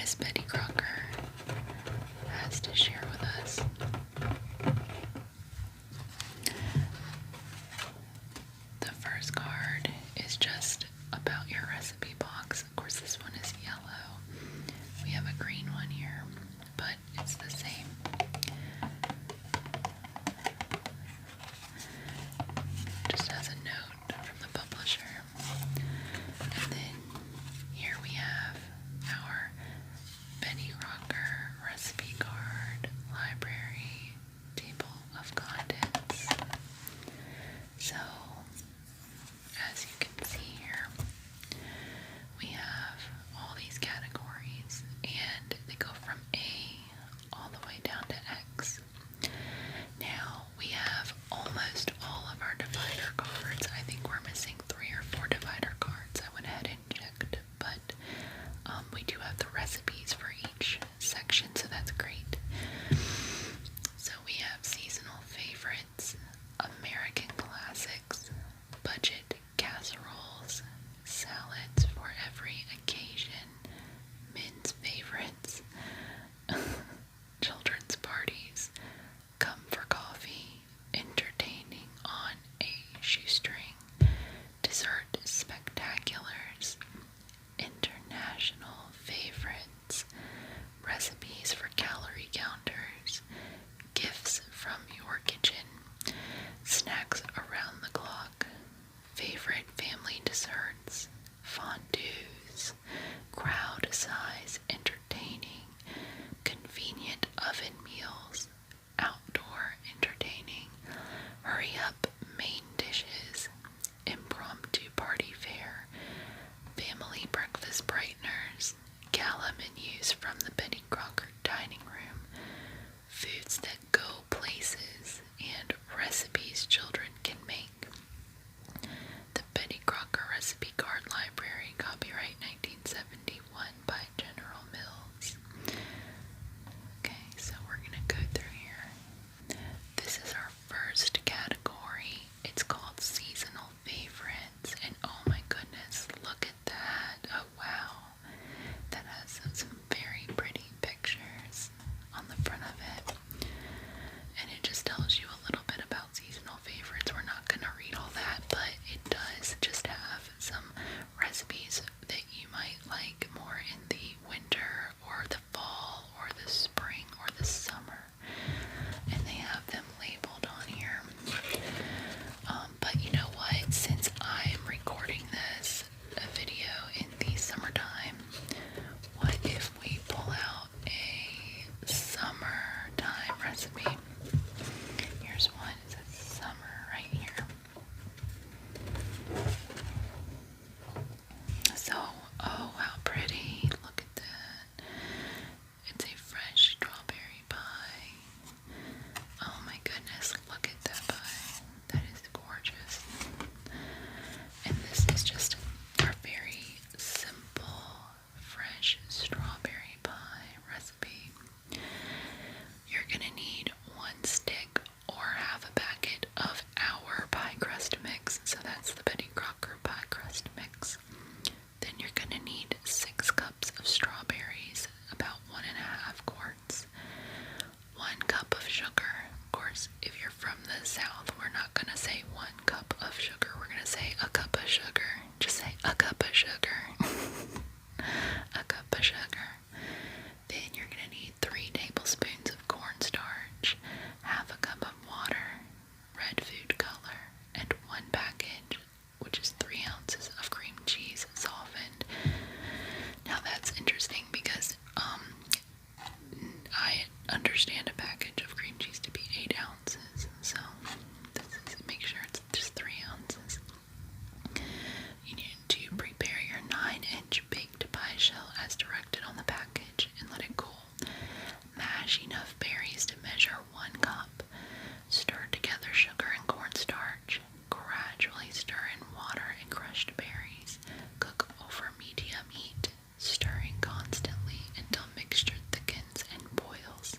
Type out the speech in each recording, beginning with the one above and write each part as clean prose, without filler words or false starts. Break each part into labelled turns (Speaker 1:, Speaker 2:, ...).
Speaker 1: Miss Betty Crocker has to share with us. The first card is just about your recipe box. Of course, this one is yellow. We have a green one here, but it's the same. Just has a note from the publisher. And then here we have our Betty Crocker recipe card library table of contents. So, as you can see here, we have all these categories, and they go from A all the way down to X. Now, we have almost all of our divider cards. I think we're missing 3 or 4 divider cards. I went ahead and checked, but we do have the recipes for each section, so that's great. So we have seasonal favorites, American classics, budget casseroles, salads for every occasion, men's favorites, children's parties, come for coffee, entertaining on a shoestring, dessert spectaculars, international favorites, recipes for calorie counters, gifts from your kitchen, snacks around the clock, favorite family desserts, fondues, crowd size entertaining, convenient oven meals, outdoor entertaining, hurry up main dishes, impromptu party fare, family breakfast brighteners, gala menus from the Betty Crocker dining room, foods that go places, and recipes children can make. The Betty Crocker Recipe Card Library, copyright 1971 by General Mills. Okay, so we're going to go through here. This is our first category. It's called Seasonal Favorites, and oh my goodness, look at that. Oh wow, that has some very pretty pictures on the front of it, and it just tells you a little bit about seasonal favorites. We're not going to read all that, but it does just have some recipes that you might like more in the winter or the fall or the spring or the summer, and they have them labeled on here. But you know what, since I'm recording this video in the summertime, what if we pull out a summertime recipe? Here's one. It says summer right here. So, oh, how pretty. Look at that. It's a fresh strawberry pie. Oh my goodness, look at that pie. That is gorgeous. And this is just our very simple, fresh strawberry pie recipe. You're going to need 1 stick or half a packet of our pie crust mix. So that's the Betty Crocker pie crust mix. Then you're going to need 6 cups of strawberries, about 1.5 quarts, 1 cup of sugar. Of course, if you're from the South, we're not going to say 1 cup of sugar. We're going to say a cup of sugar. Just say a cup of sugar. A cup of sugar. Then you're going to need 3 tablespoons of cornstarch, half a cup of water, red food color, and 1 package, which is 3 ounces of cream cheese softened. Now that's interesting because I understand a package of cream cheese to be 8 ounces, so make sure it's just 3 ounces. You need to prepare your 9-inch baked pie shell as directed on the package and let it cool. Mash enough berries to measure 1 cup. Stir together sugar and cornstarch. Gradually stir in water and crushed berries. Cook over medium heat, stirring constantly until mixture thickens and boils.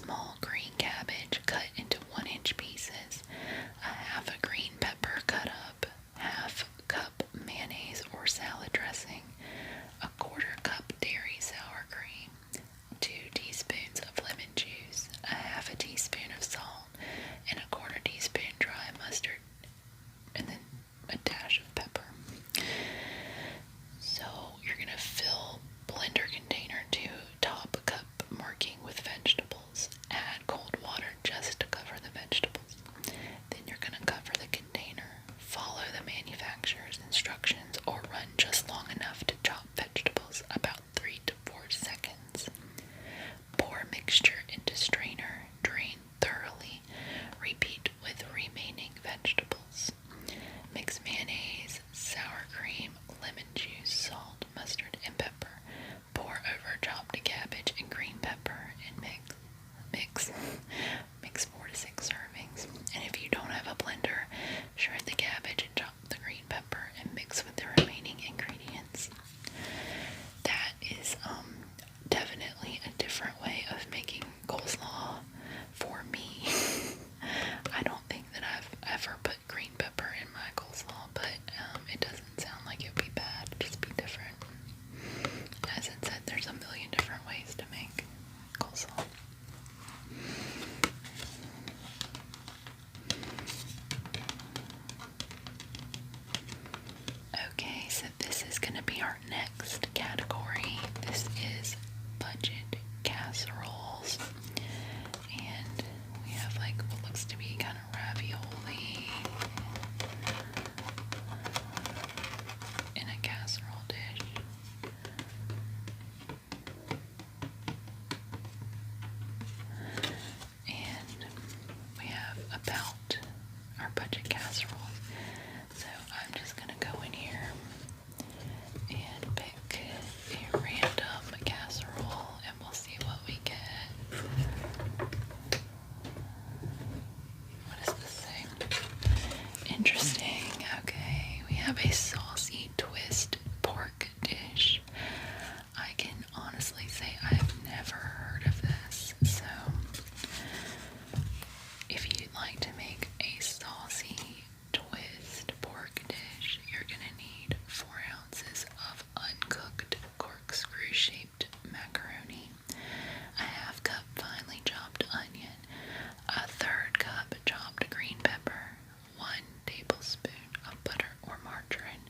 Speaker 1: small green cabbage cut into 1-inch pieces, a half a green pepper cut up, half cup mayonnaise or salad dressing, a 1/4 cup dairy sour cream, 2 teaspoons of lemon juice, a half a teaspoon of salt, and a 1/4 teaspoon dry mustard, and then a dash of pepper. So you're going to fill blender container to top cup marking with vegetables. Add cold water just to cover the vegetables. Then you're going to cover the container. Follow the manufacturer's instructions or run just long enough to chop vegetables, about 3 to 4 seconds. Pour mixture into strainer, drain thoroughly. Repeat with remaining vegetables. Mix mayonnaise, sour cream, lemon juice, salt, mustard, and pepper. Pour over chopped cabbage and green pepper and mix 4 to 6 servings. And if you don't have a blender, shred the cabbage and chop the green pepper and mix with the remaining ingredients. That is definitely a different way of making coleslaw for me. I don't think that I've ever put green pepper in my coleslaw, but it doesn't sound like it would be bad, just be different. As it said, there's a million different ways to make coleslaw. Okay, so this is going to be our next category. This is budget casseroles. And we have like what looks to be kind of ravioli in a casserole dish. And we have about our budget casseroles. So I'm just going to go in here and pick a random casserole and we'll see what we get. What does this say? Interesting. Okay, we have a saucy twist pork dish. I can honestly say I've never heard of this. So if you'd like to make a saucy twist pork dish, you're going to need 4 ounces of uncooked corkscrew-shaped macaroni, a half cup finely chopped onion, a 1/3 cup chopped green pepper, 1 tablespoon of butter or margarine,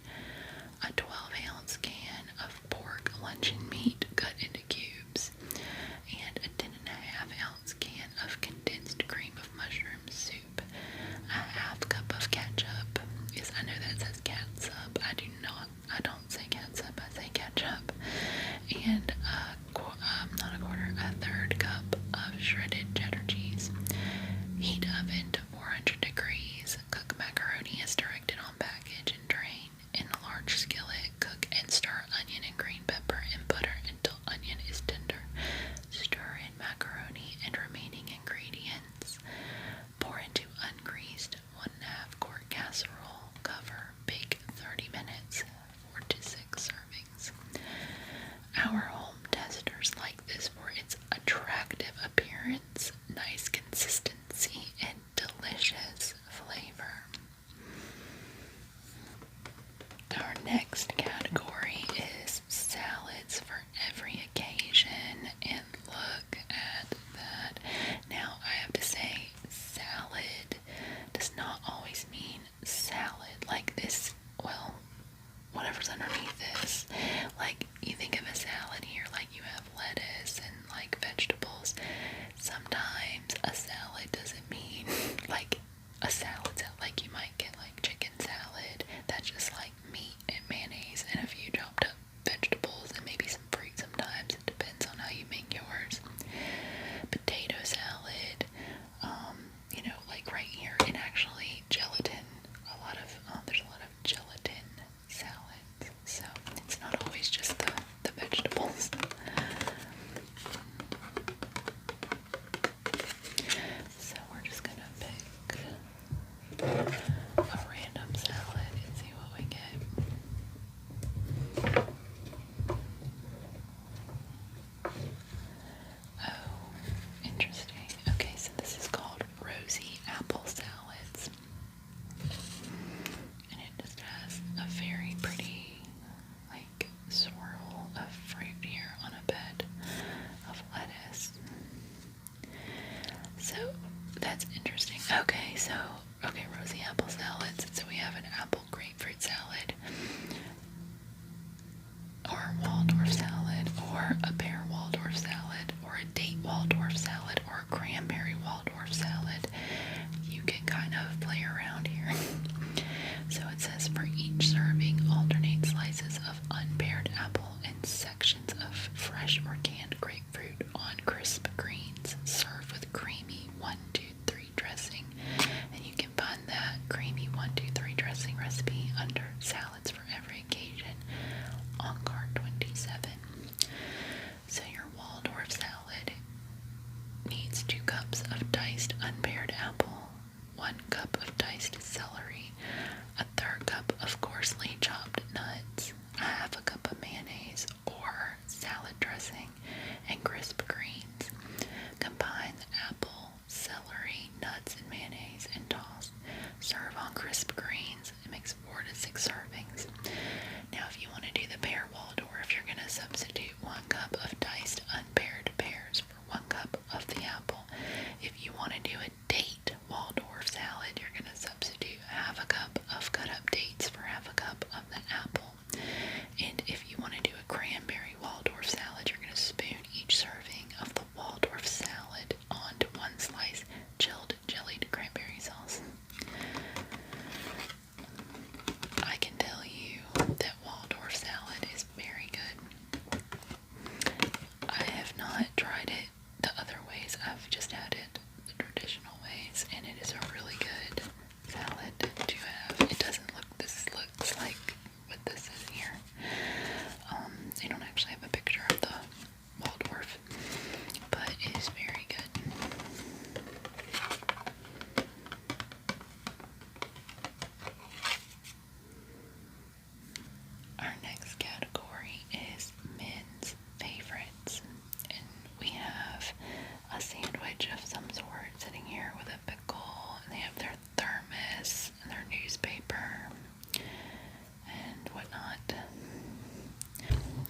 Speaker 1: Waldorf salad or cranberry Waldorf salad. You can kind of play around here. So it says for each serving, alternate slices of unpared apple and sections of fresh or canned grapefruit on crisp greens. Serve with creamy 1, 2, 3 dressing. And you can find that creamy 1, 2, 3 dressing recipe under Salads for Every Occasion on card 27. So your Waldorf salad needs 2 cups of diced unpared apple, 1 cup of diced celery, a 1/3 cup of coarsely chopped nuts, a 1/2 cup of mayonnaise or salad dressing, and crisp greens. Combine the apple, celery, nuts, and mayonnaise and toss. Serve on crisp greens. It makes 4 to 6 servings. Now if you want to do the pear Waldorf, you're going to substitute 1 cup of diced unpared pears for 1 cup of the apple. If you want to do a date Waldorf salad, you're going to substitute 1/2 cup of cut up dates for 1/2 cup of the apple. And if you want to do a cranberry Waldorf salad, you're going to spoon each serving of the Waldorf salad onto 1 slice chilled jellied cranberry sauce. I can tell you that Waldorf salad is very good. I have not tried it the other ways. I've just had it the traditional ways, and it is a really good salad to have. It doesn't look, this looks like what this is here. They don't actually have a picture of the Waldorf, but it is very good. Our next category is men's favorites, and we have a sandwich of some sort sitting here with a pickle, and they have their thermos and their newspaper and whatnot.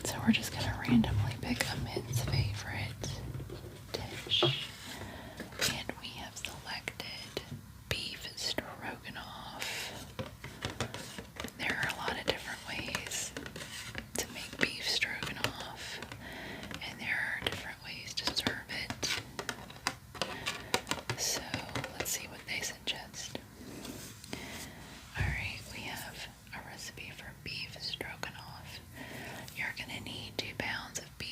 Speaker 1: So we're just gonna randomly pick a men's favorite dish, and we have selected beef stroganoff. There are a lot of different ways to make beef stroganoff, and there are different ways to serve it. So let's see what they suggest. Alright, we have a recipe for beef stroganoff. You're going to need 2 pounds of beef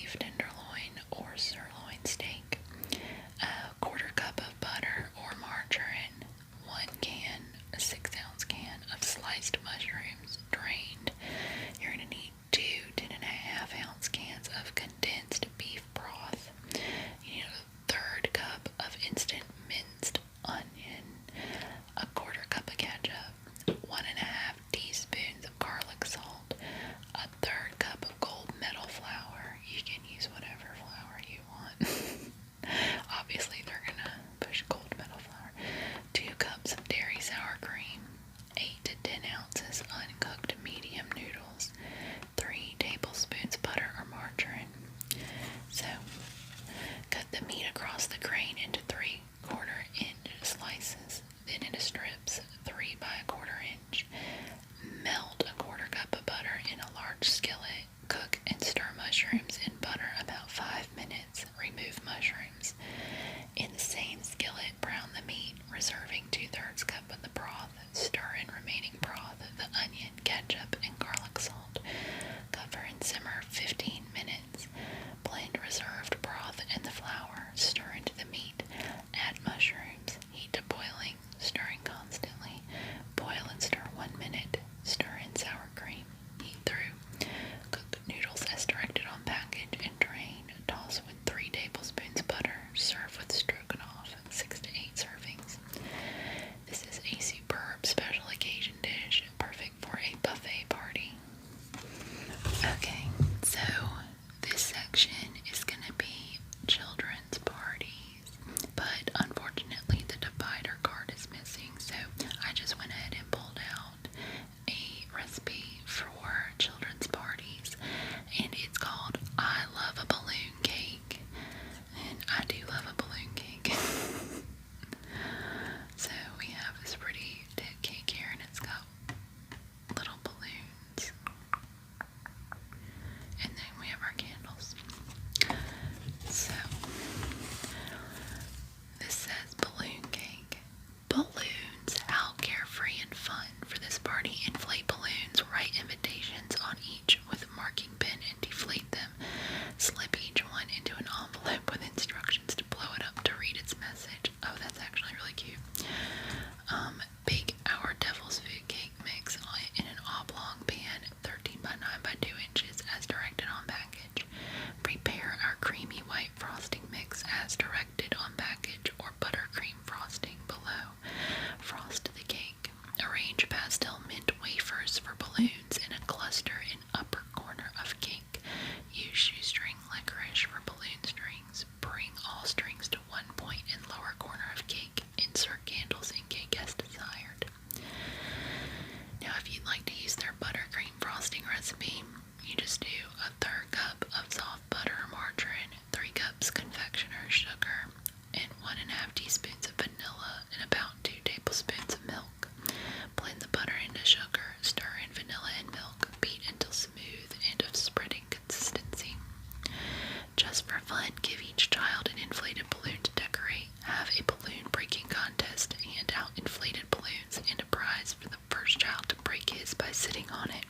Speaker 1: fun, give each child an inflated balloon to decorate. Have a balloon breaking contest. Hand out inflated balloons and a prize for the first child to break his by sitting on it.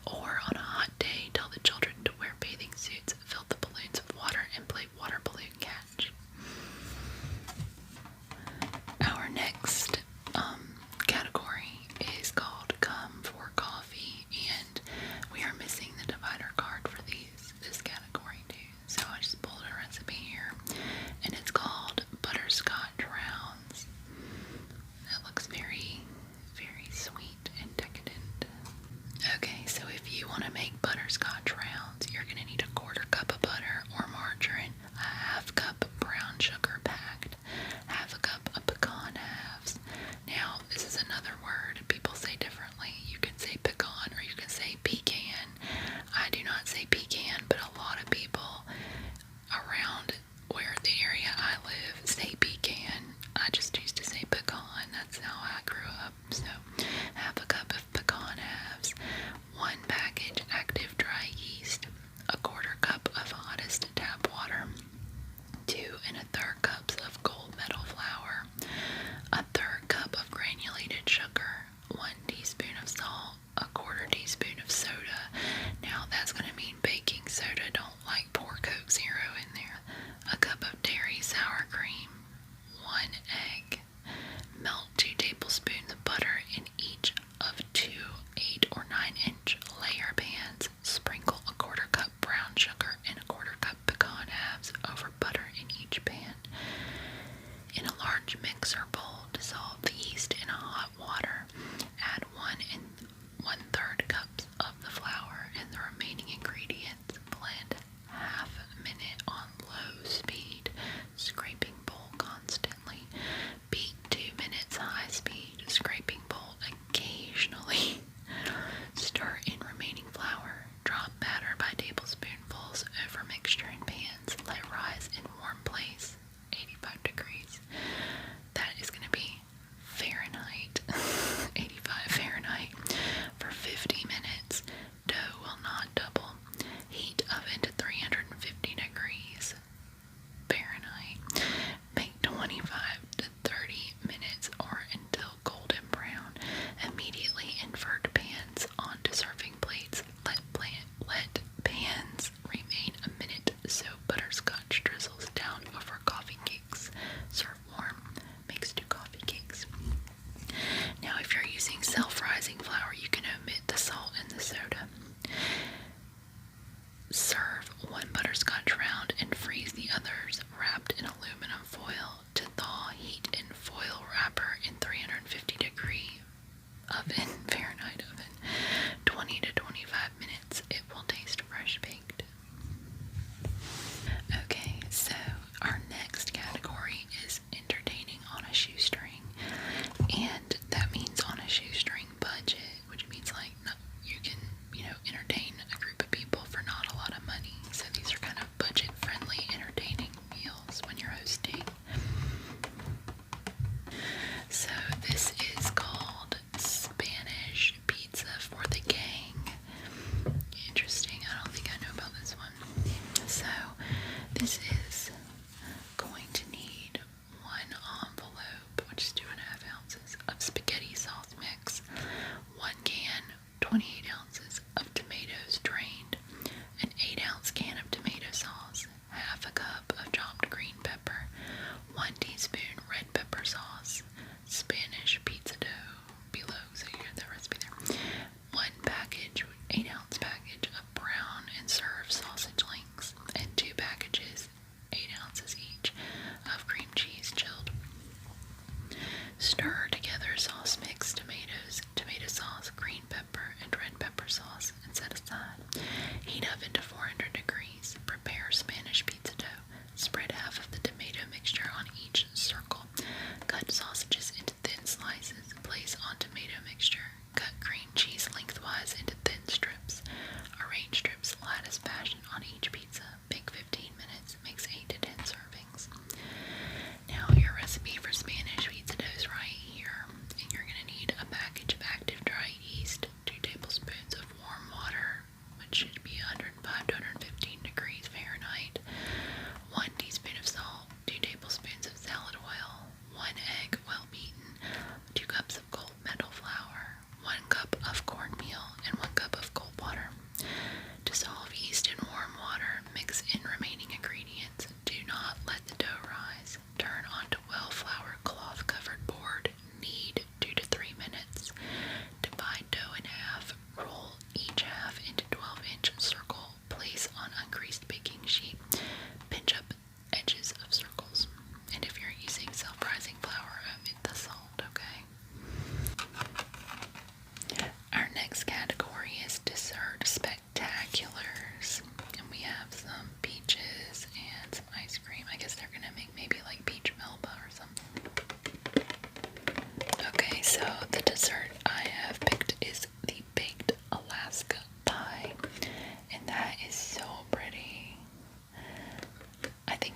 Speaker 1: Or on a hot day, tell the children to wear bathing suits, fill the balloons with water, and play water balloon catch. Our next category is called Come for Coffee, and we are missing the divider card for this category too. So I just pulled a recipe here.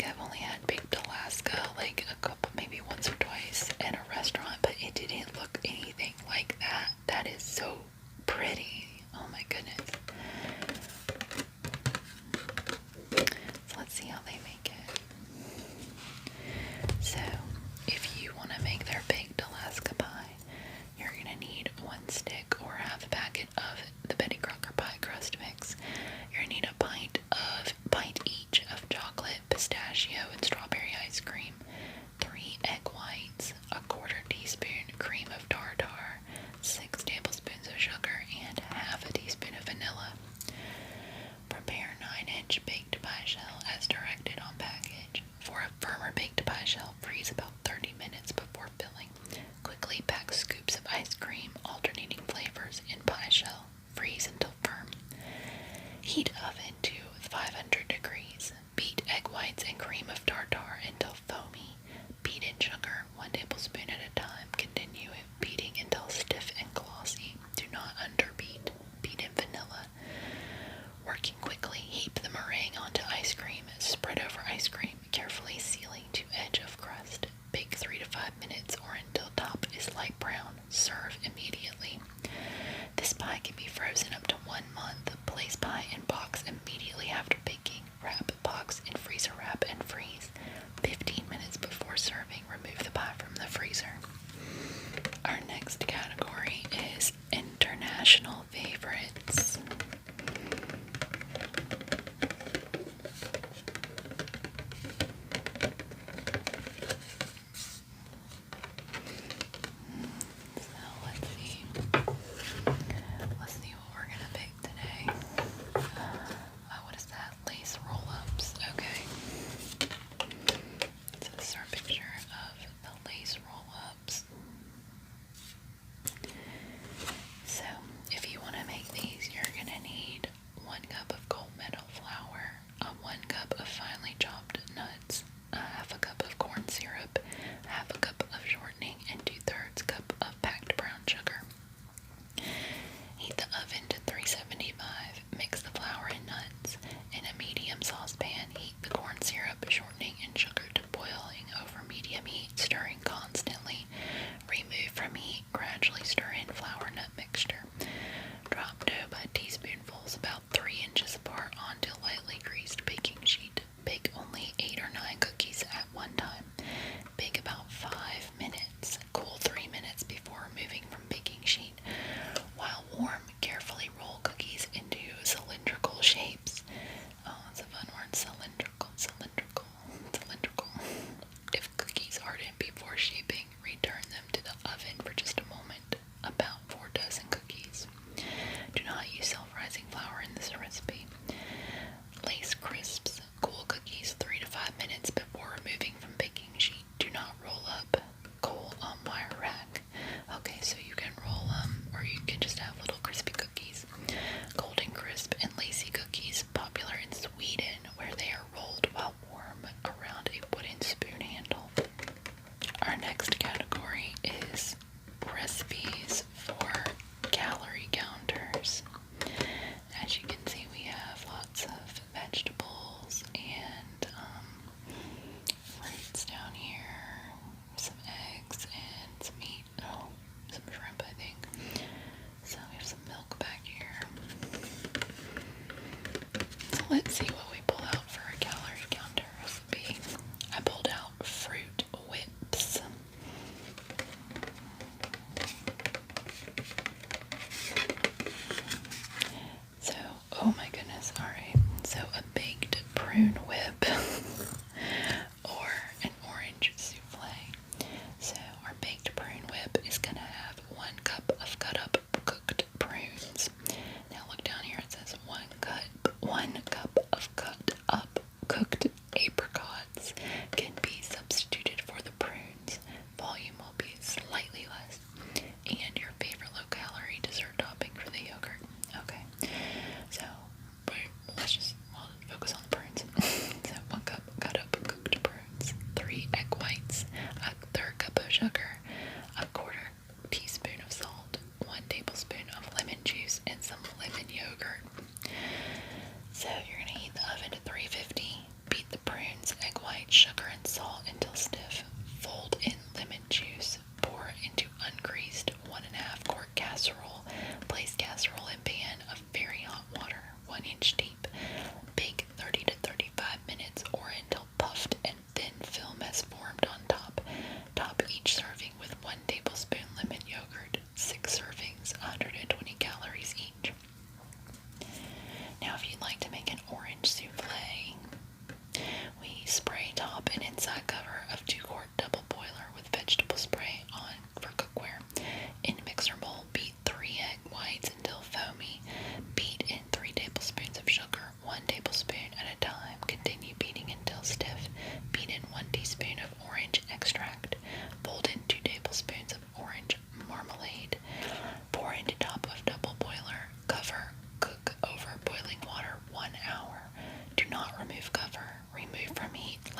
Speaker 1: think I've only had baked Alaska like a couple, maybe once or twice in a restaurant, but it didn't look anything like that. That is so pretty. Oh my goodness. So let's see how they make it. So if you want to make their baked Alaska pie, you're going to need 1 stick or half a packet of the Betty Crocker pie crust mix. You're going to need a pint each of chocolate, pistachio, and strawberry ice cream, 3 egg whites, a 1/4 teaspoon cream of tartar, 6 tablespoons of sugar, and half a teaspoon of vanilla. Prepare 9-inch baked pie shell as directed on package. For a firmer baked pie shell, freeze about 30 minutes before filling. Quickly pack scoops of ice cream, alternating flavors, in pie shell. Freeze until firm. Heat oven to 500 degrees. Beat egg whites and cream of tartar until foamy. Beat in sugar 1 tablespoon at a time. Continue beating until stiff and glossy. Do not underbeat. Beat in vanilla. Working quickly, heap the meringue onto ice cream. Spread over ice cream, carefully sealing to edge of crust. Bake 3 to 5 minutes or until top is light brown. Serve immediately. This pie can be frozen up to 1 month. Place pie in box immediately after baking. Wrap box in freezer wrap and freeze. 15 minutes before serving, remove the pie from the freezer.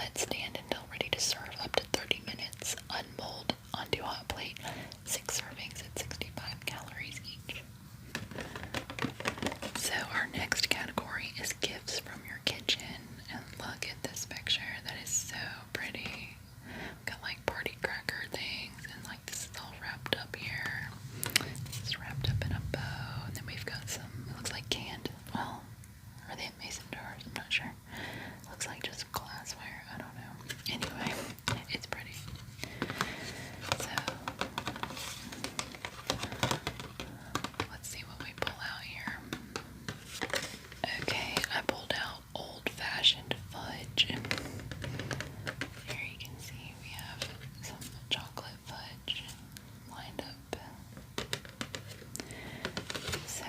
Speaker 1: Let stand until ready to serve up to 30 minutes. Unmold onto hot plate. 6 servings at 65 calories each. So our next category is gifts from your kitchen. And look at this picture. That is so pretty. Got like party cracker things, and like this is all wrapped up here. This is wrapped up in a bow, and then we've got some, it looks like canned, well, are they mason jars? I'm not sure. Looks like just glassware, I don't know. Anyway, it's pretty. So, let's see what we pull out here. Okay, I pulled out old-fashioned fudge. Here you can see we have some chocolate fudge lined up. So,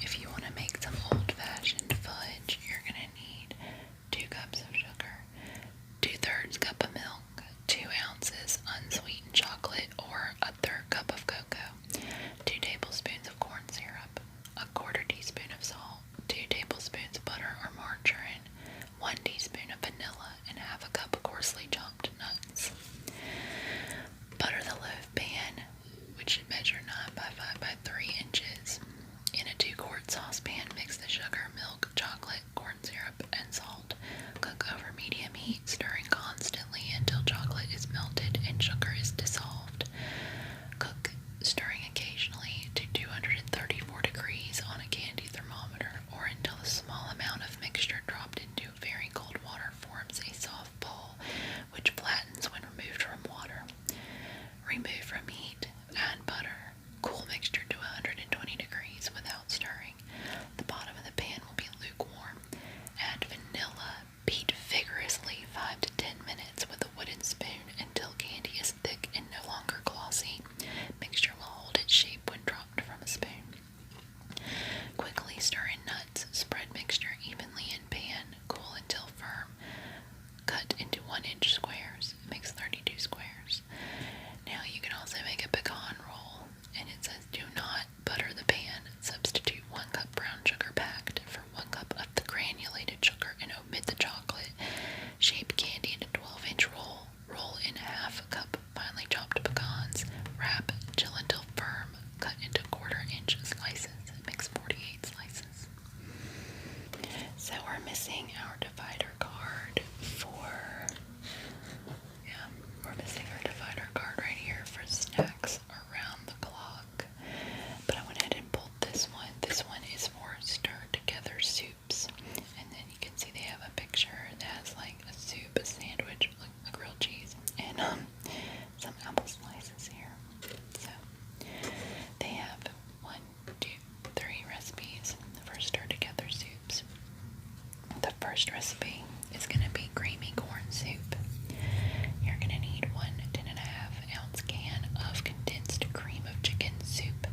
Speaker 1: if you want to make some old-fashioned fudge, you're going to need 2 cups of sugar, 2/3 cup of milk, 2 ounces unsweetened chocolate or a 1/3 cup of cocoa, 2 tablespoons of corn syrup, a 1/4 teaspoon of salt, 2 tablespoons of butter or margarine, 1 teaspoon of vanilla, and 1/2 cup of coarsely chopped nuts. Butter the loaf pan, which should measure 9 by 5 by 3 inches. In a 2-quart saucepan, mix the sugar, milk, chocolate, corn syrup, and salt. Cook over medium heat, stirring constantly until chocolate is melted and sugar is dissolved. Cook, stirring occasionally, to 234 degrees on a candy thermometer, or until a small amount of mixture dropped into very cold water forms a soft ball, which flattens when removed from water. Remove from heat, add butter. Cool mixture to 120 degrees without stirring. The bottom of the pan will be lukewarm. Add vanilla. Beat vigorously 5 to 10 minutes with a wooden spoon until candy is thick and no longer glossy. Mixture will hold its shape when dropped from a spoon. Quickly stir in nuts. Spread mixture evenly in pan. Cool until firm. Cut into 1-inch squares. Mix 32 squares. Now you can also make a pecan roll, and it says do not butter the pan. Substitute 1 cup brown sugar packed for 1 cup of the granulated sugar and omit the chocolate. Shape candy into 12-inch roll. Roll in 1/2 cup finely chopped pecans. Wrap, chill until firm. Cut into 1/4-inch slices. Mix 48 slices. So we're missing our divider card for, we're missing our divider card right here for snacks around the clock. But I went ahead and pulled this one. This one is for stir together soups. And then you can see they have a picture that has like a soup, a sandwich, like a grilled cheese, and some apple slices here. So they have 1, 2, 3 recipes for stir together soups. The first recipe is going to be creamy corn soup. You're going to need 1 10.5-ounce can of condensed cream of chicken soup,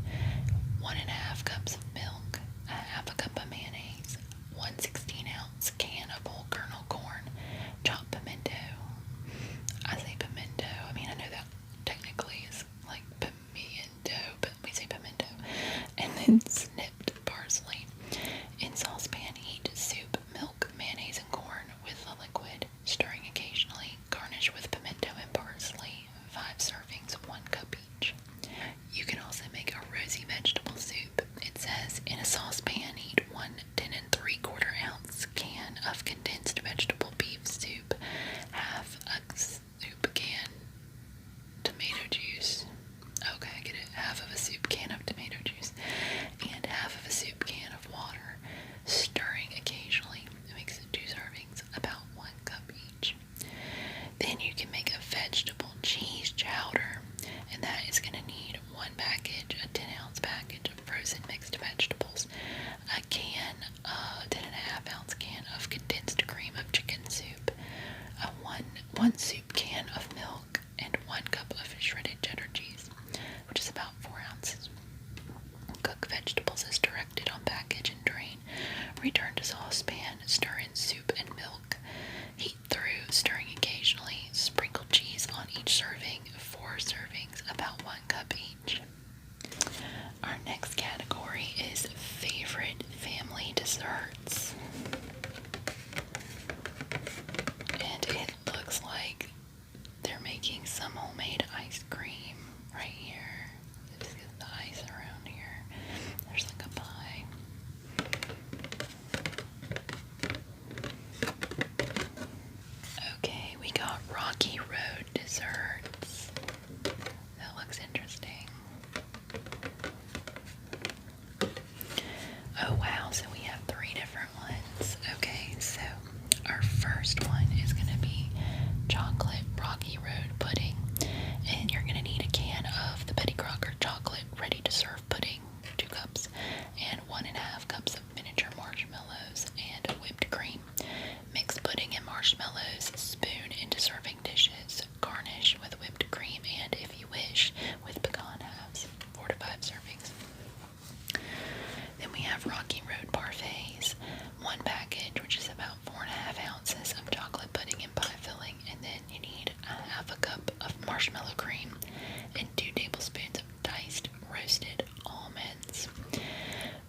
Speaker 1: 1.5 cups of milk, 1/2 cup of mayonnaise, 1 16-ounce can of whole kernel corn, chopped pimento. I say pimento. I mean, I know that technically is like pimiento, but we say pimento. And then snipped parsley. In saucepan, heat soup, milk, mayonnaise, and corn with the liquid, stirring occasionally. Garnish with pimento and parsley. 5 servings, 1 cup each. You can also make a rosy vegetable soup. It says in a saucepan, heat 1 10 3/4-ounce can of condensed vegetable beef soup, 1/2 a soup can tomato juice. Okay, I get it. 1/2 of a soup can of tomato juice and 1/2 of a soup can of water. Stirring occasionally. It makes it 2 servings, about 1 cup each. Then you can make a vegetable cheese chowder, and that is going to need 1 package, a 10-ounce package of frozen mixed vegetables, a can, a 10.5-ounce can of condensed cream of chicken soup, a 1 soup can of milk, and 1 cup of shredded cheddar cheese, which is about 4 ounces. Cook vegetables as directed on package and drain. Return to saucepan, stir in soup and milk. Heat through, stirring occasionally. Sprinkle cheese on each serving, 4 servings, about 1 cup each. Our next category is favorite family desserts. And it Rocky Road desserts. That looks interesting. Oh wow, so we have 3 different ones. Okay, so our first one is going to be chocolate Rocky Road pudding. And you're going to need a can of the Betty Crocker chocolate ready to serve pudding, 2 cups, and 1.5 cups of miniature marshmallows and whipped cream. Mix pudding and marshmallows, spoon into serving dishes. Garnish with whipped cream and, if you wish, with pecan halves, 4 to 5 servings. Then we have Rocky Road parfaits, 1 package, which is about 4.5 ounces of chocolate pudding and pie filling, and then you need 1/2 cup of marshmallow cream and 2 tablespoons of diced roasted almonds.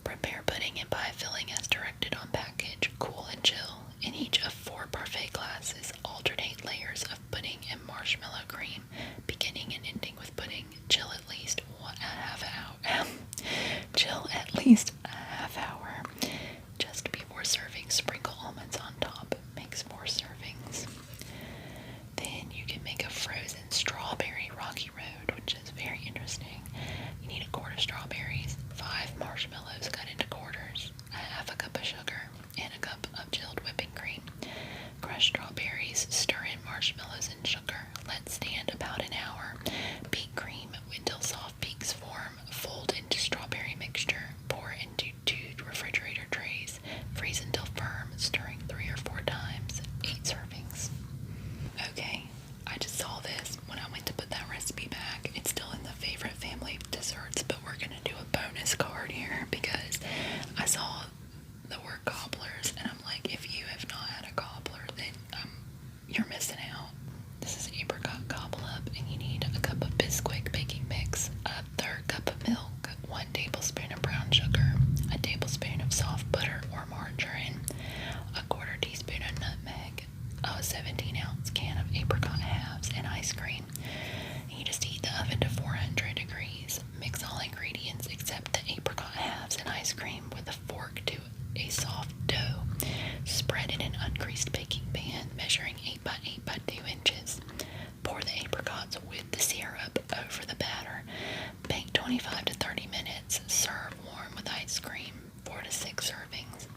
Speaker 1: Prepare pudding and pie filling as directed on package. Cool and chill. In each of 4 parfait glasses, alternate layers of pudding and marshmallow cream, beginning and ending with pudding. Chill at least a half hour. Chill at least a half hour. Just before serving, sprinkle almonds on top. Makes 4 servings. Then you can make a frozen strawberry Rocky Road, which is very interesting. You need 1 quart of strawberries, 5 marshmallows cut into quarters, 1/2 cup of sugar, and 1 cup of chilled whipping cream. Crush strawberries, stir in marshmallows and sugar. Let stand about an hour. Beat cream until soft peaks form. Fold into strawberry mixture. Pour into 2 refrigerator trays. Freeze until firm, stirring 3 or 4 times. 8 servings. Okay, I just saw this when I went to put that recipe back. It's still in the favorite family desserts, but we're going to do a bonus card here because I saw the word cobblers, and I'm like, if you have not had a cobbler, then you're missing out. This is apricot cobble up, and you need 1 cup of Bisquick baking mix, 1/3 cup of milk, 1 tablespoon of brown sugar, 1 tablespoon of soft butter or margarine, 1/4 teaspoon of nutmeg, a 17-ounce can of apricot halves, and ice cream. And you just heat the oven to 400 degrees. Mix all ingredients except the apricot halves and ice cream with a fork to a soft dough. Spread in an ungreased baking pan measuring 8 by 8 by 2 inches. Pour the apricots with the syrup over the batter. Bake 25 to 30 minutes. Serve warm with ice cream, 4 to 6 servings.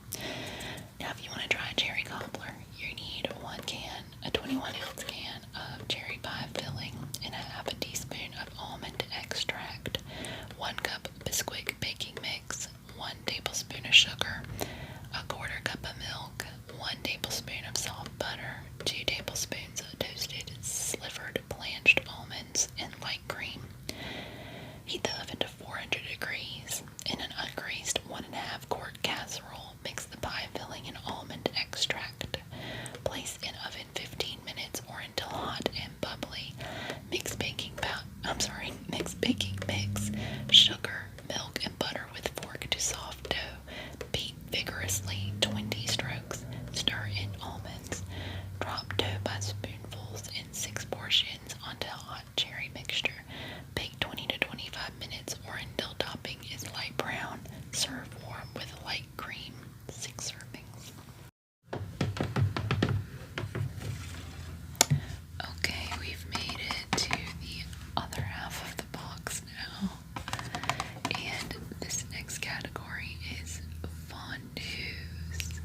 Speaker 1: Now if you want to try a cherry cobbler, you need 1 can, a 21-ounce can of cherry pie filling, and 1/2 teaspoon of almond extract, 1 cup Bisquick baking mix, 1 tablespoon of sugar, 1/4 cup of milk, 1 tablespoon of soft butter, 2 tablespoons of toasted slivered blanched almonds, and light cream. Heat the oven to 400 degrees. In an ungreased 1.5 quart casserole, mix the pie filling and almond extract. Place in oven 15 minutes or until hot and bubbly. Mix baking mix, sugar, milk, and butter with fork to soft dough. Beat vigorously 20 strokes. Stir in almonds. Drop dough by spoonfuls in 6 portions onto hot cherry mixture. Bake 20 to 25 minutes or until topping is light brown. Serve warm with light cream. 6 servings. Okay, we've made it to the other half of the box now. And this next category is fondues.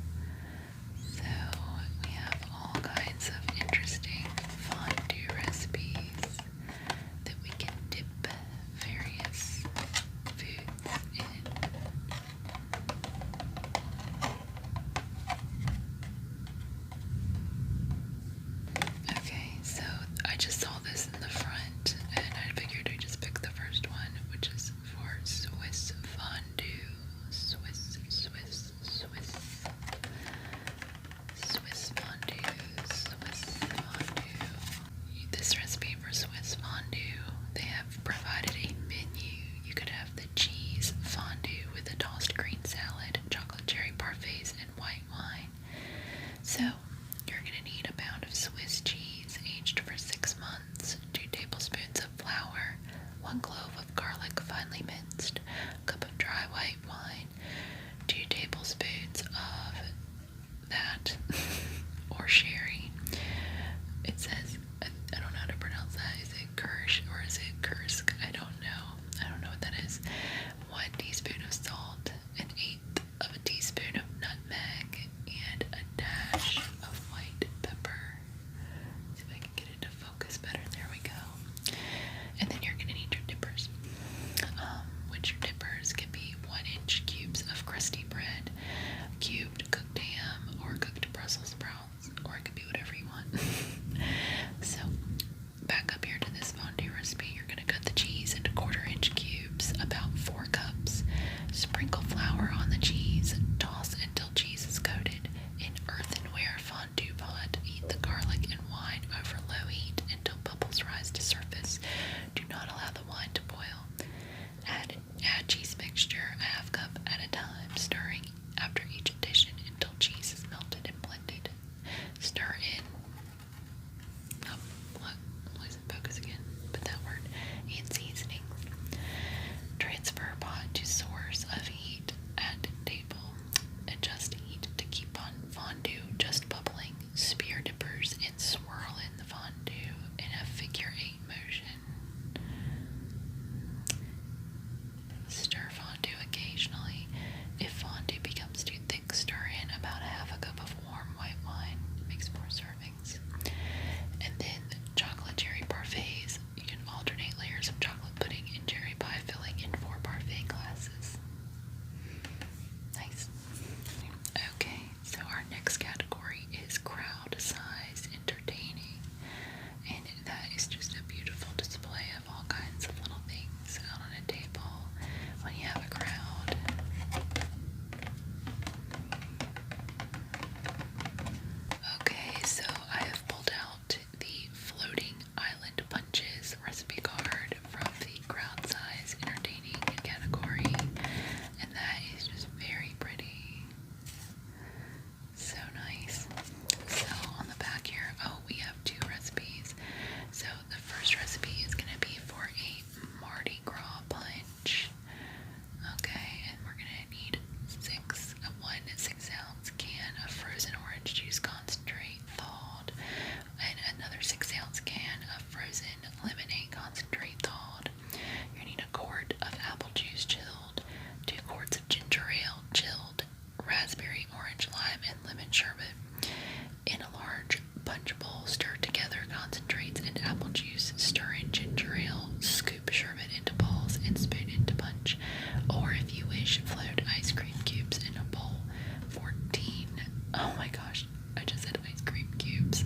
Speaker 1: So we have all kinds of interesting fondue recipes that we can dip various foods in. Okay, so I just saw this in the front, and I figured I'd just pick the first one, which is for Swiss fondue. Swiss fondue. This recipe for Swiss fondue, they have provided a menu. You could have the cheese fondue with a tossed green salad, chocolate cherry parfaits, and white wine. So, you're going to need a pound of Swiss cheese aged for 6 months, 2 tablespoons of flour, 1 clove of garlic finely minced, a cup of dry white wine, 2 tablespoons of that, or sherry. It says bowl, stir together concentrates and apple juice, stir in ginger ale, scoop sherbet into balls, and spoon into punch. Or if you wish, float ice cream cubes in a bowl. 14. Oh my gosh, I just said ice cream cubes.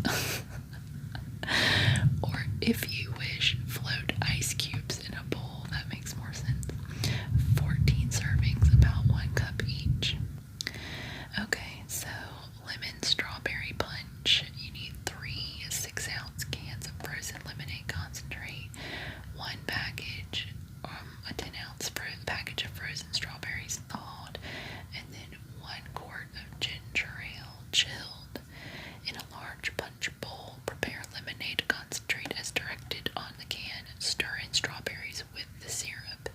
Speaker 1: Or if you wish, float ice cubes in a bowl. That makes more sense. 14 servings, about 1 cup each. Okay, so lemon strawberry punch. You need 3 6-ounce cans of frozen lemonade concentrate, 1 package, a 10-ounce package of frozen strawberries thawed, and then 1 quart of ginger ale chilled. In a large punch bowl, prepare lemonade concentrate as directed on the can. Stir in strawberries with the syrup.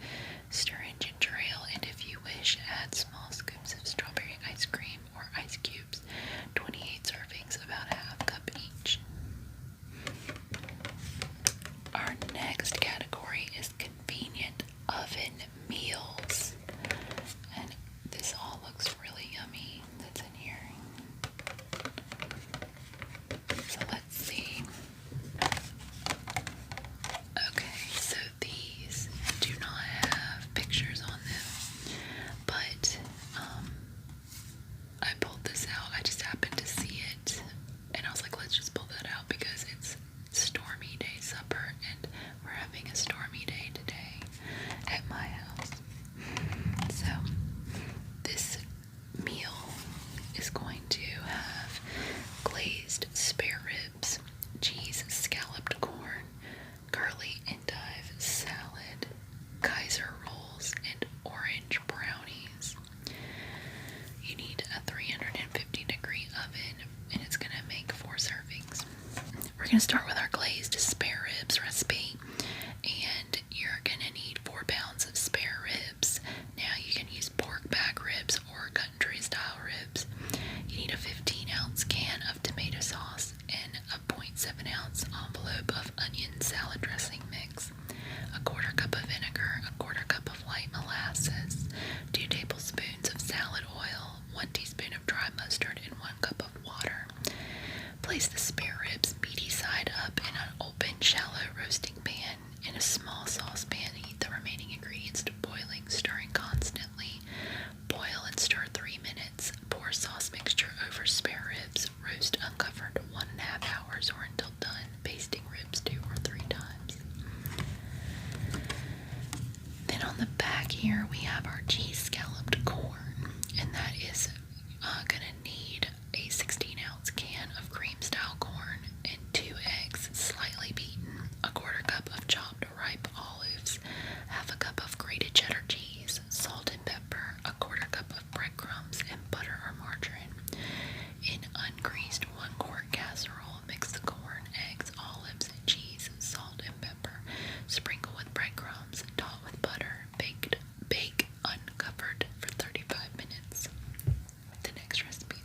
Speaker 1: Stir in ginger ale, and if you wish, add small scoops of strawberry ice cream or ice cubes. 28 servings, about a half cup each. Our next category is convenient oven meals. And this all looks really yummy that's in here. So let's see. Okay, so these do not have pictures on them, but I pulled this out. I just happened to see it, and I was like, let's just pull that out because it's stormy day supper, and we're having a stormy day today at my house. So this meal is going to have glazed spare ribs, cheese scalloped corn, curly endive salad, Kaiser rolls, and orange brownies. You need a 350-degree oven, and it's going to make 4 servings. We're going to start with our glazed spare ribs recipe, and you're going to need 4 pounds of spare ribs. Now you can use pork back ribs or country style ribs. You need a 15-ounce can of tomato sauce and a 0.7-ounce envelope of onion salad dressing mix, a 1/4 cup of vinegar, a 1/4 cup of light molasses, 2 tablespoons of salad oil, 1 teaspoon of dry mustard, and 1 cup of water. Place the spare ribs meaty side up in an open, shallow roasting pan. In a small saucepan, heat the remaining ingredients to boiling, stirring constantly. Boil and stir 3 minutes. Pour sauce mixture over spare ribs. Roast uncovered 1.5 hours or until done, basting ribs 2 or 3 times. Then on the back here, we have our cheese scalloped corn, and that is going to need a 16-ounce can of cream-style corn and 2 eggs slightly beaten, a 1/4 cup of chopped ripe olives, 1/2 cup of grated cheddar cheese, salt and pepper, a 1/4 cup of breadcrumbs, and butter or margarine. In ungreased 1-quart casserole, mix the corn, eggs, olives, cheese, salt, and pepper. Sprinkle with breadcrumbs, dot with butter, bake uncovered for 35 minutes. The next recipe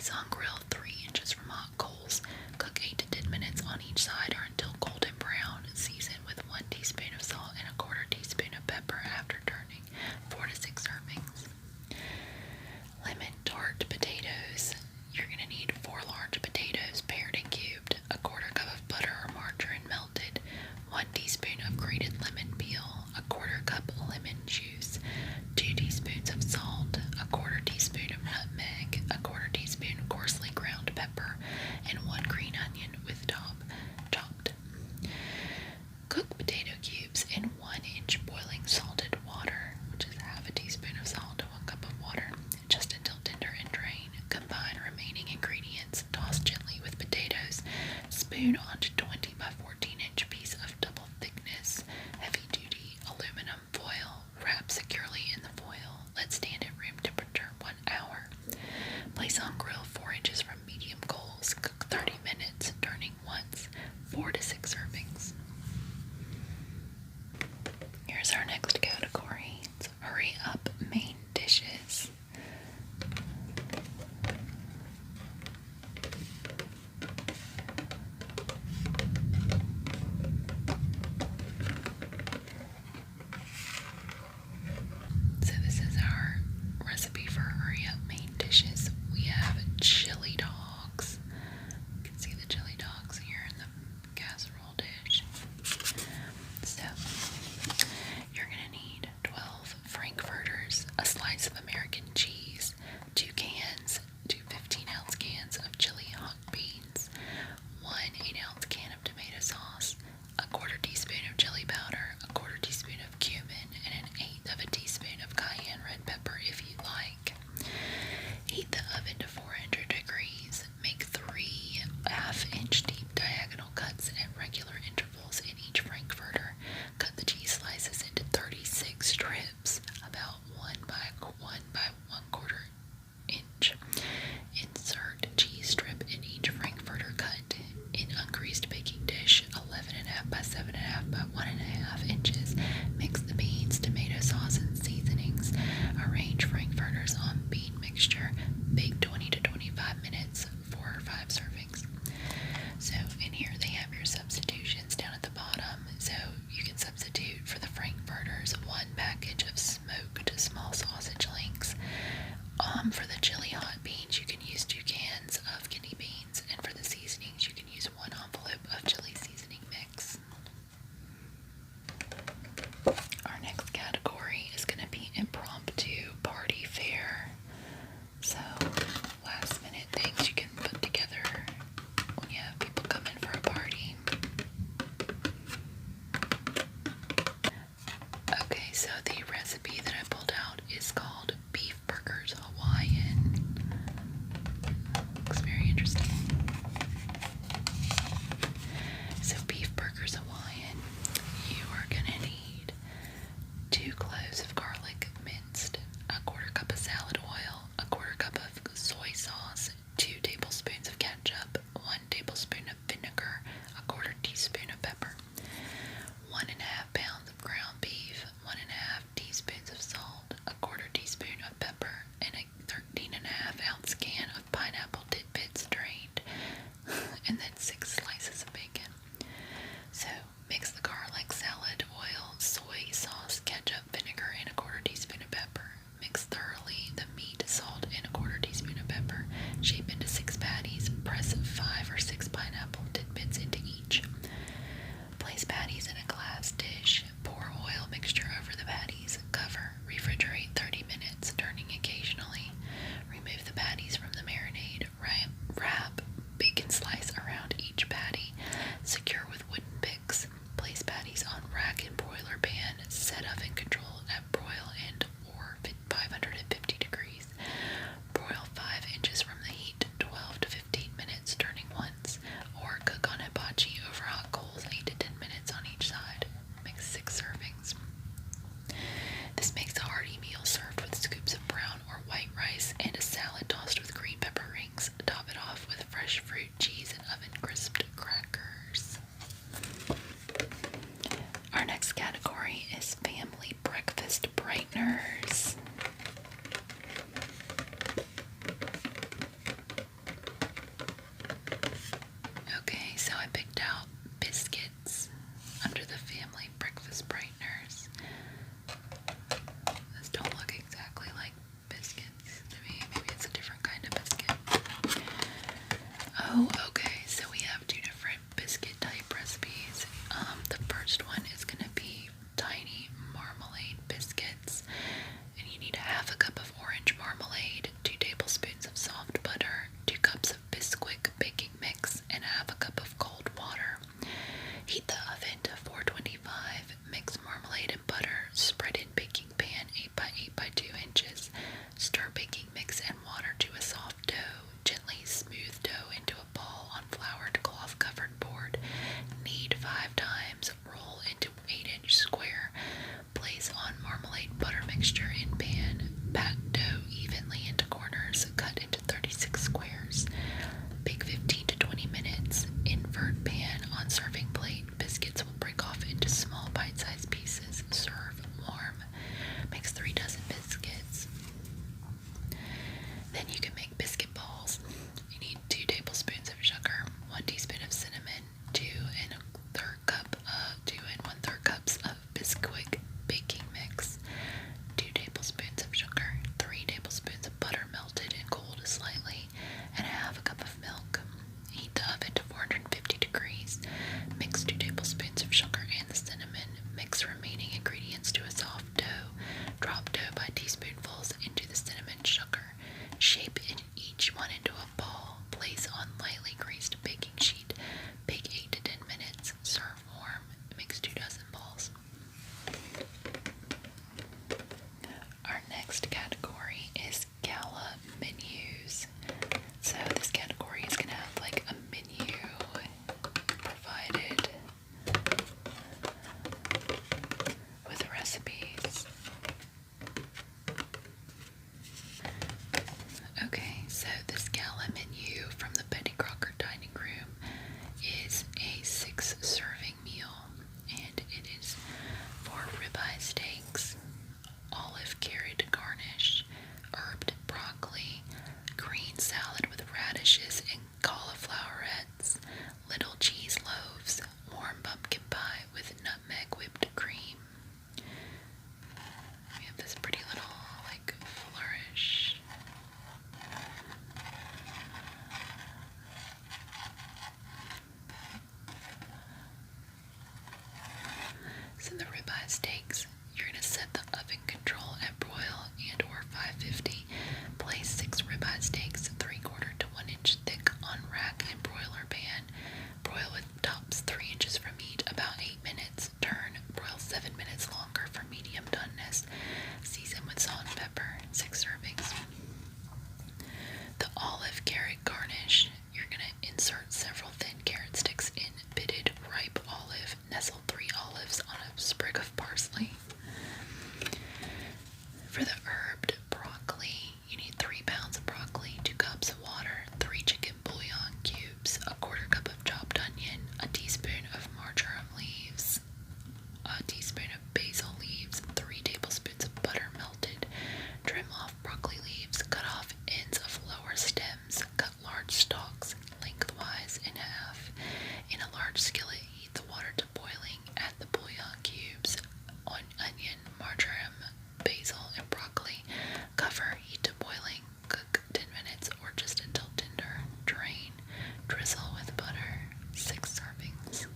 Speaker 1: Place on grill 3 inches from hot coals. Cook 8 to 10 minutes on each side or until golden brown. Season with 1 teaspoon of salt and 1/4 teaspoon of pepper after turning. 4 to 6 servings. Lemon tart potatoes. You're going to need 4 large potatoes pared and cubed, 1/4 cup of butter or margarine melted, 1 teaspoon of grated lemon peel, 1/4 cup lemon juice, 2 teaspoons of salt, 1/4 teaspoon of nutmeg, 1/4 teaspoon coarsely ground pepper, and 1 green onion with chopped. Cook potato cubes in 1-inch boiling salted water, which is 1/2 teaspoon of salt to 1 cup of water, just until tender and drain. Combine remaining ingredients, toss gently with potatoes, spoon onto 20 by 14-inch piece of double thickness, heavy-duty aluminum foil. Wrap securely in the foil. Let stand at room temperature 1 hour. Place on grill 4 inches from medium coals. Cook 30 minutes, turning once. 4 to 6 servings. Here's our next category. It's hurry up main dishes. olive carrot garnish, herbed broccoli, green salad with radishes and cauliflowerettes, little cheese loaves, warm pumpkin pie with nutmeg whipped cream. We have this pretty little, like, flourish. So the ribeye steaks, you're going to set the oven control at broil and or 550. Place 6 ribeye steaks 3/4 to 1 inch thick on rack and broiler pan. Broil with tops 3 inches from meat, about 8 minutes. Turn, broil 7 minutes longer for medium doneness. Season with salt and pepper, 6 servings. The olive carrot garnish, you're going to insert several thin carrot sticks in pitted ripe olive. Nestle 3 olives on a sprig of parsley. For the herbed broccoli, you need 3 pounds of broccoli, 2 cups of water, 3 chicken bouillon cubes, a 1/4 cup of chopped onion, a teaspoon of marjoram leaves, a teaspoon of basil leaves, 3 tablespoons of butter melted. Trim off broccoli leaves, cut off ends of lower stems, cut large stalks lengthwise in half. In a large skillet, heat the water to boiling, add the bouillon cubes, onion, marjoram, basil, and broccoli. Cover, heat to boiling, cook 10 minutes or just until tender. Drain, drizzle with butter, 6 servings.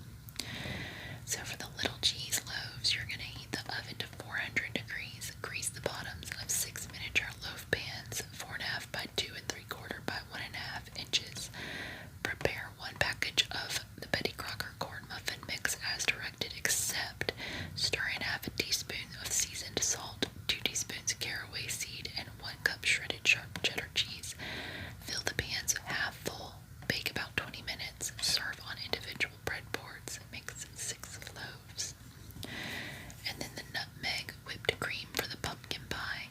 Speaker 1: So for the little cheese loaves, you're going to heat the oven to 400 degrees. Grease the bottoms of 6 miniature loaf pans, 4.5 by 2 3/4 by 1.5 inches. Prepare 1 package of the Betty Crocker corn muffin mix as directed, except stir in 1/2 teaspoon of seasoned salt, 2 teaspoons caraway seed, and 1 cup shredded sharp cheddar cheese. Fill the pans half full. Bake about 20 minutes. Serve on individual bread boards. Mix 6 loaves. And then the nutmeg whipped cream for the pumpkin pie.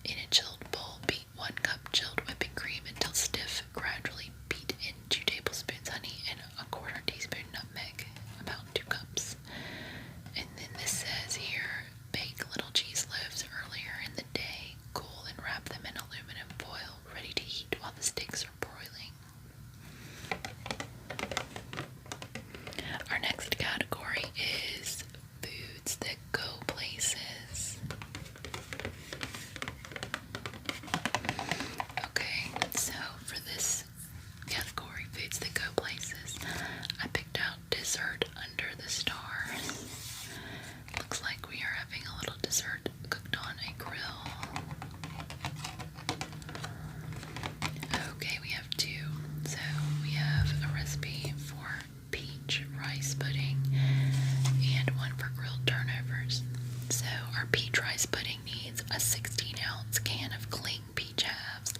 Speaker 1: In a chilled bowl, beat 1 cup chilled whipping cream until stiff. Gradually beat in 2 tablespoons honey and a 1/4 teaspoon nutmeg, about 2 cups. And then this says here, bake little cheese loaves earlier in the day, cool and wrap them in aluminum foil, ready to heat while the steaks are broiling. Our next category is foods that go places. Okay, so for this category, foods that go places, I picked out dessert under the stars. Looks like we are having a little dessert cooked on a grill. Okay, we have 2. So we have a recipe for peach rice pudding and one for grilled turnovers. So our peach rice pudding needs a 16-ounce can of clean peach halves,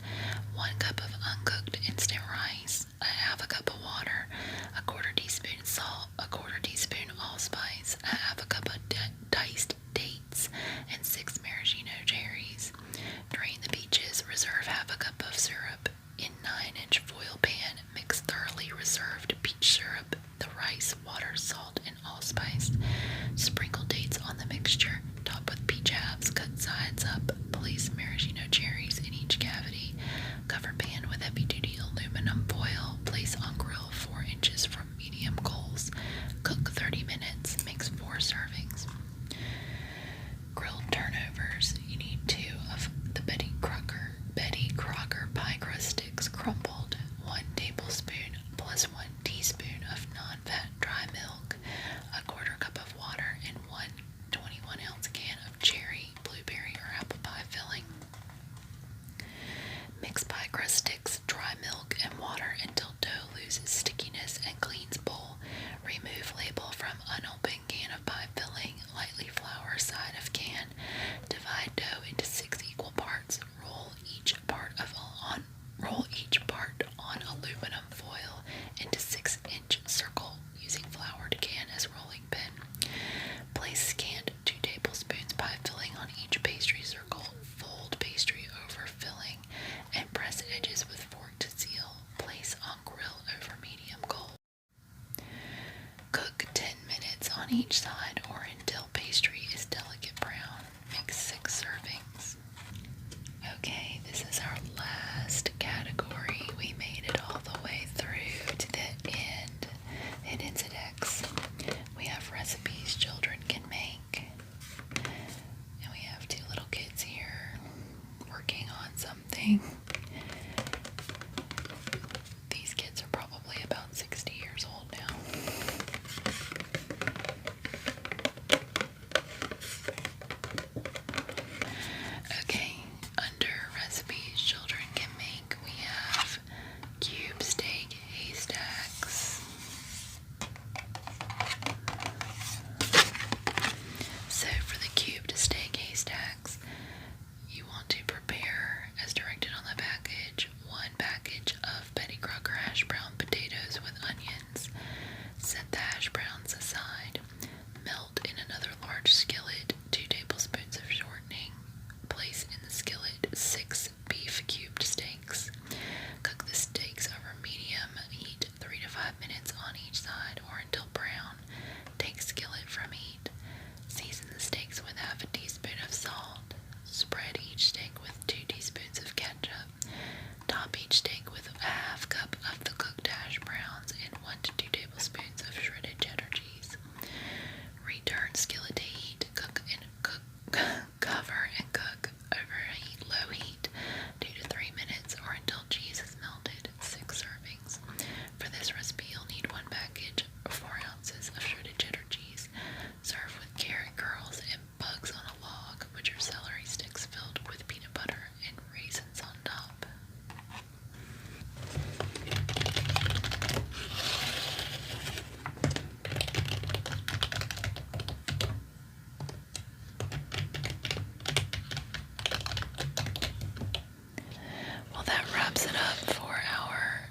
Speaker 1: 1 cup of uncooked instant rice, a 1/2 cup of water, a 1/4 teaspoon salt, a 1/4 teaspoon allspice, a 1/2 cup of diced dates, and 6 maraschino cherries. Drain the peaches, reserve 1/2 cup of syrup. In 9-inch foil pan, mix thoroughly reserved peach syrup, the rice, water, salt, and allspice. Sprinkle dates on the mixture. Top with peach halves, cut sides up. Place maraschino cherries in each cavity. Cover pan with heavy-duty aluminum foil. Place on grill 4 inches from medium coals. Cook 30 minutes. Makes 4 servings. Grilled turnovers. You need 2 of the Betty Crocker pie crust sticks crumbled. 1 tablespoon plus 1 teaspoon of non-fat dry milk. A 1/4 cup of water and 1 21-ounce can of cherry, blueberry, or apple pie filling. Mix pie crust sticks, dry milk, and water until dough loses stickiness and cleans bowl. Remove label from unopened can of pie filling. Lightly flour side of can. Divide dough into 6 equal parts. Roll each part on aluminum foil into 6-inch circle using floured can as rolling pin. Place scant 2 tablespoons pie filling on each pastry circle. Fold pastry over filling and press edges with fork to seal. Place on grill over medium coal. Cook 10 minutes on each side or until pastry is delicate brown. Make 6 servings. interesting. These kids are probably about 60 years old now. Okay, under recipes children can make, we have cube steak haystacks. So for the cubed steak haystacks, you want to prepare, as directed on the package, 1 package of Betty Crocker hash brown potatoes with onions. Set the hash browns aside. Melt in another large skillet 2 tablespoons of shortening. Place in the skillet 6 beef cubed steaks. Cook the steaks over medium heat 3 to 5 minutes on each side or until brown. Take skillet from heat. Season the steaks with half a teaspoon of salt. Spread each steak with 2 teaspoons of ketchup. Top each steak with a half cup of the cooked hash browns and 1 to 2 tablespoons of shredded cheddar cheese. Return skillet to heat. Cover and cook over low heat 2 to 3 minutes or until cheese is melted. 6 servings. For this recipe, you'll need 1 package or 4 ounces of shredded cheddar cheese. Serve with carrot curls and bugs on a log, which are celery sticks filled with peanut butter and raisins on top. Well, that wraps it up for our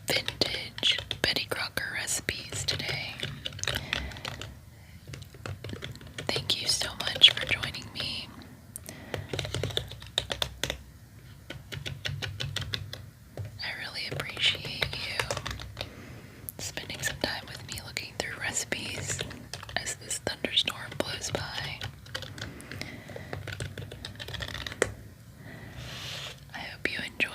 Speaker 1: vintage Betty Crocker recipes today. Thank you so much for joining me. I really appreciate you spending some time with me looking through recipes as this thunderstorm blows by. I hope you enjoyed